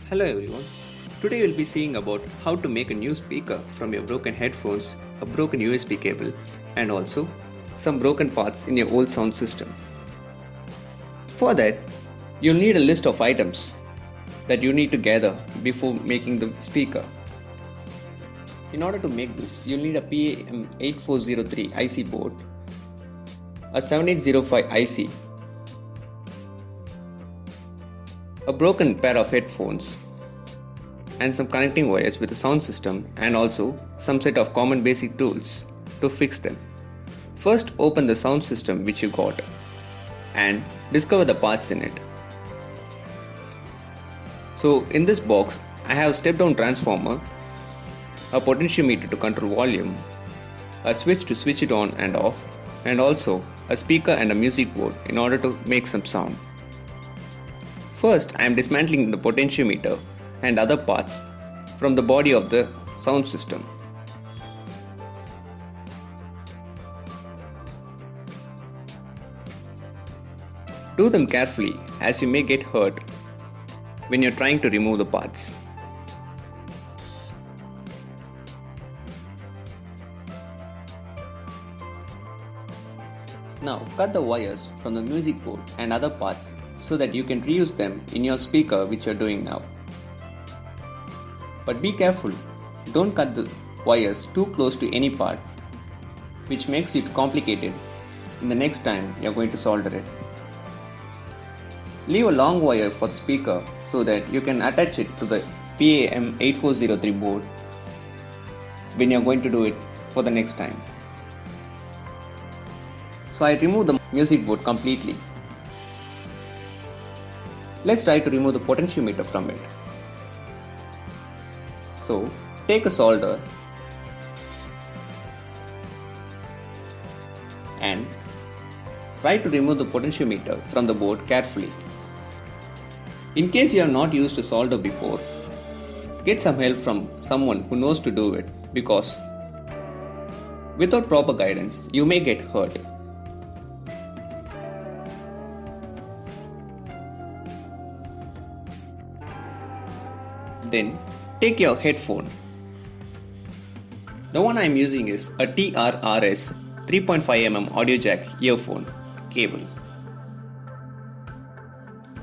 Hello everyone. Today we'll be seeing about how to make a new speaker from your broken headphones, a broken USB cable, and also some broken parts in your old sound system. For that, you'll need a list of items that you need to gather before making the speaker. In order to make this, you'll need a PAM8403 IC board, a 7805 IC, a broken pair of headphones, and some connecting wires with a sound system, and also some set of common basic tools to fix them. First, open the sound system which you got and discover the parts in it. So in this box, I have step down transformer, a potentiometer to control volume, a switch to switch it on and off, and also a speaker and a music board in order to make some sound. First, I am dismantling the potentiometer and other parts from the body of the sound system. Do them carefully as you may get hurt when you're trying to remove the parts. Now cut the wires from the music board and other parts so that you can reuse them in your speaker which you're doing now. But be careful, don't cut the wires too close to any part which makes it complicated in the next time you're going to solder it. Leave a long wire for the speaker so that you can attach it to the PAM8403 board when you're going to do it for the next time. So I remove the music board completely. Let's try to remove the potentiometer from it. So take a solder and try to remove the potentiometer from the board carefully. In case you have not used a solder before, get some help from someone who knows to do it, because without proper guidance you may get hurt. Then take your headphone. The one I am using is a TRRS 3.5mm audio jack earphone cable.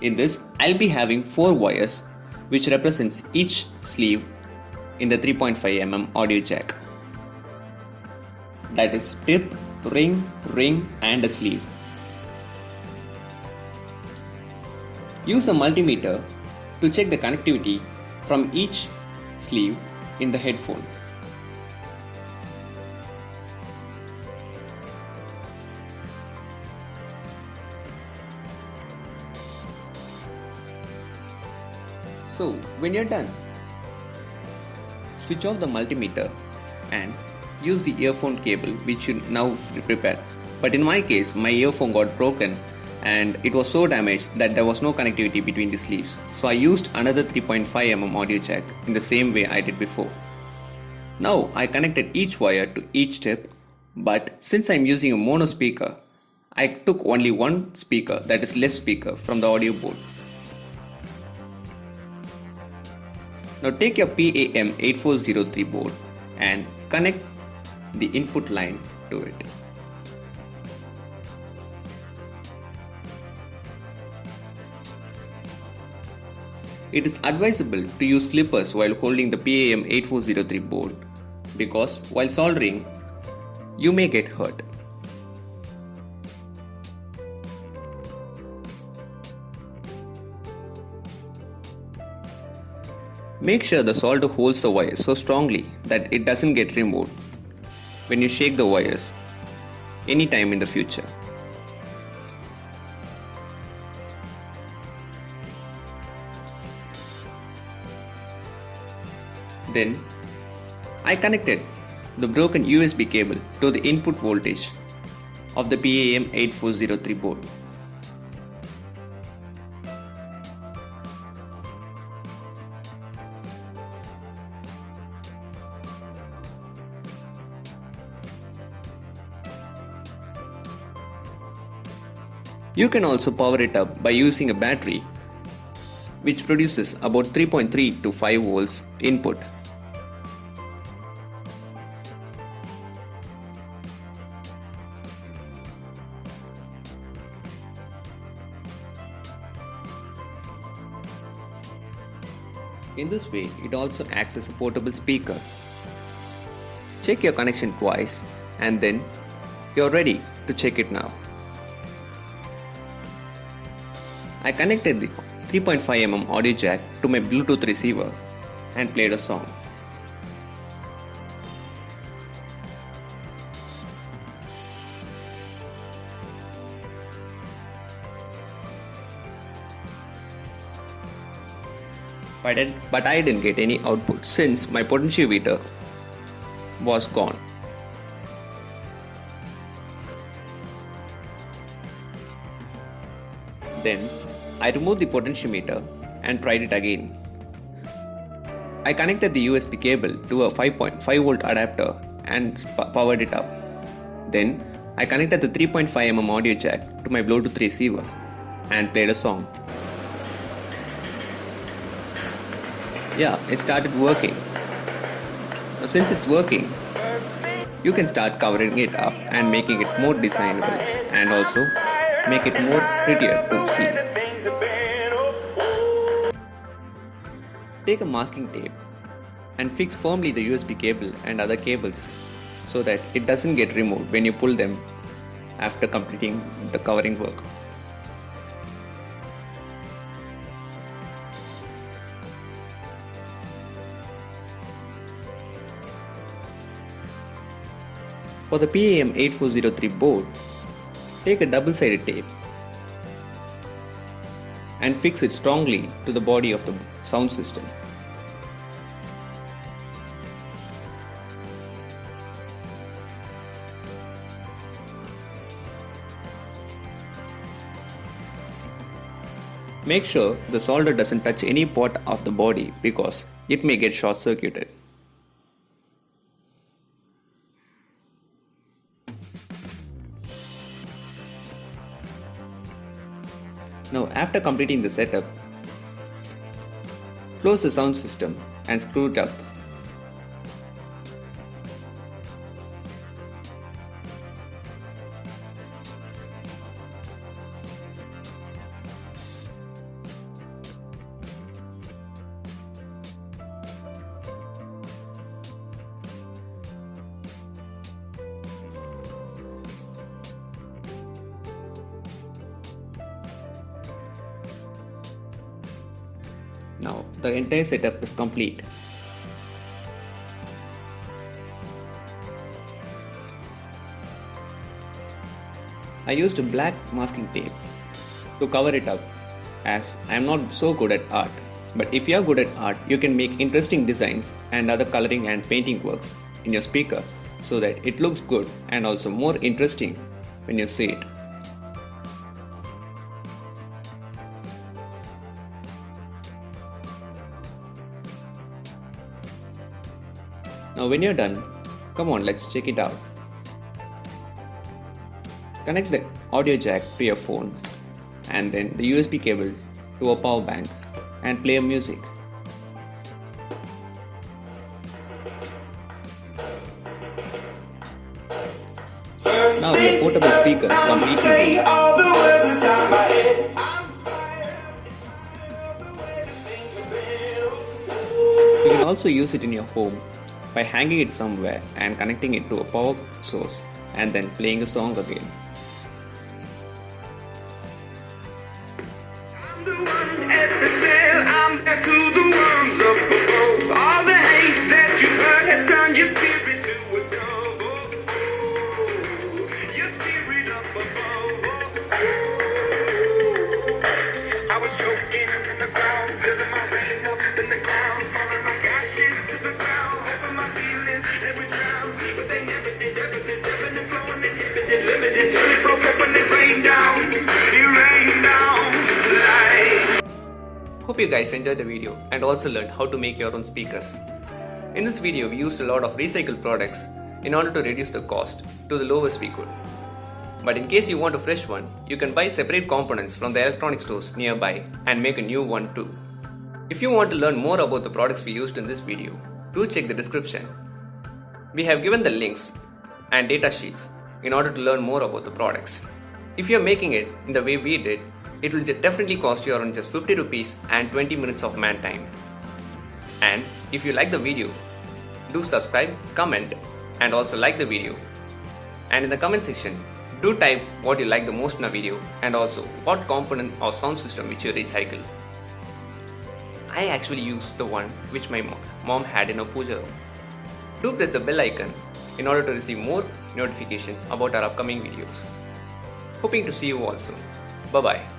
In this, I'll be having 4 wires which represents each sleeve in the 3.5mm audio jack. That is tip, ring, and a sleeve. Use a multimeter to check the connectivity from each sleeve in the headphone. So when you're done, switch off the multimeter and use the earphone cable which you now prepared. But in my case, my earphone got broken and it was so damaged that there was no connectivity between the sleeves. So I used another 3.5mm audio jack in the same way I did before. Now I connected each wire to each tip, but since I am using a mono speaker, I took only one speaker, that is left speaker, from the audio board. Now take your PAM8403 board and connect the input line to it. It is advisable to use clippers while holding the PAM8403 board, because while soldering, you may get hurt. Make sure the solder holds the wire so strongly that it doesn't get removed when you shake the wires anytime in the future. Then I connected the broken USB cable to the input voltage of the PAM8403 board. You can also power it up by using a battery which produces about 3.3 to 5 volts input. In this way, it also acts as a portable speaker. Check your connection twice and then you're ready to check it now. I connected the 3.5mm audio jack to my Bluetooth receiver and played a song. But I didn't get any output since my potentiometer was gone. Then I removed the potentiometer and tried it again. I connected the USB cable to a 5.5 volt adapter and powered it up. Then I connected the 3.5mm audio jack to my Bluetooth receiver and played a song. Yeah, it started working. Now, since it's working, you can start covering it up and making it more designable and also make it more prettier to see. Take a masking tape and fix firmly the USB cable and other cables so that it doesn't get removed when you pull them after completing the covering work. For the PAM8403 board, take a double-sided tape and fix it strongly to the body of the sound system. Make sure the solder doesn't touch any part of the body because it may get short-circuited. Now, after completing the setup, close the sound system and screw it up. Now the entire setup is complete. I used a black masking tape to cover it up as I am not so good at art. But if you are good at art, you can make interesting designs and other coloring and painting works in your speaker so that it looks good and also more interesting when you see it. Now when you're done, come on, let's check it out. Connect the audio jack to your phone and then the USB cable to a power bank and play music. Now your portable speaker is completely ready. You can also use it in your home by hanging it somewhere and connecting it to a power source and then playing a song again. I'm the one at the sail, I'm back to the ones up above. All the hate that you heard has turned your spirit to a dove. Your spirit up above. I was choking in the ground, building my rain up in the cloud, falling like ashes to the ground, hoping my feelings they would drown, but they never did, ebbing and flowing, inhibited, limited, till it broke up and it rained down, like. Hope you guys enjoyed the video and also learned how to make your own speakers. In this video, we used a lot of recycled products in order to reduce the cost to the lowest we could. But in case you want a fresh one, you can buy separate components from the electronic stores nearby and make a new one too. If you want to learn more about the products we used in this video, do check the description. We have given the links and data sheets in order to learn more about the products. If you are making it in the way we did, it will definitely cost you around just 50 rupees and 20 minutes of man time. And if you like the video, do subscribe, comment and also like the video. And in the comment section, do type what you like the most in a video and also what component or sound system which you recycle. I actually used the one which my mom had in her puja room. Do press the bell icon in order to receive more notifications about our upcoming videos. Hoping to see you all soon. Bye bye.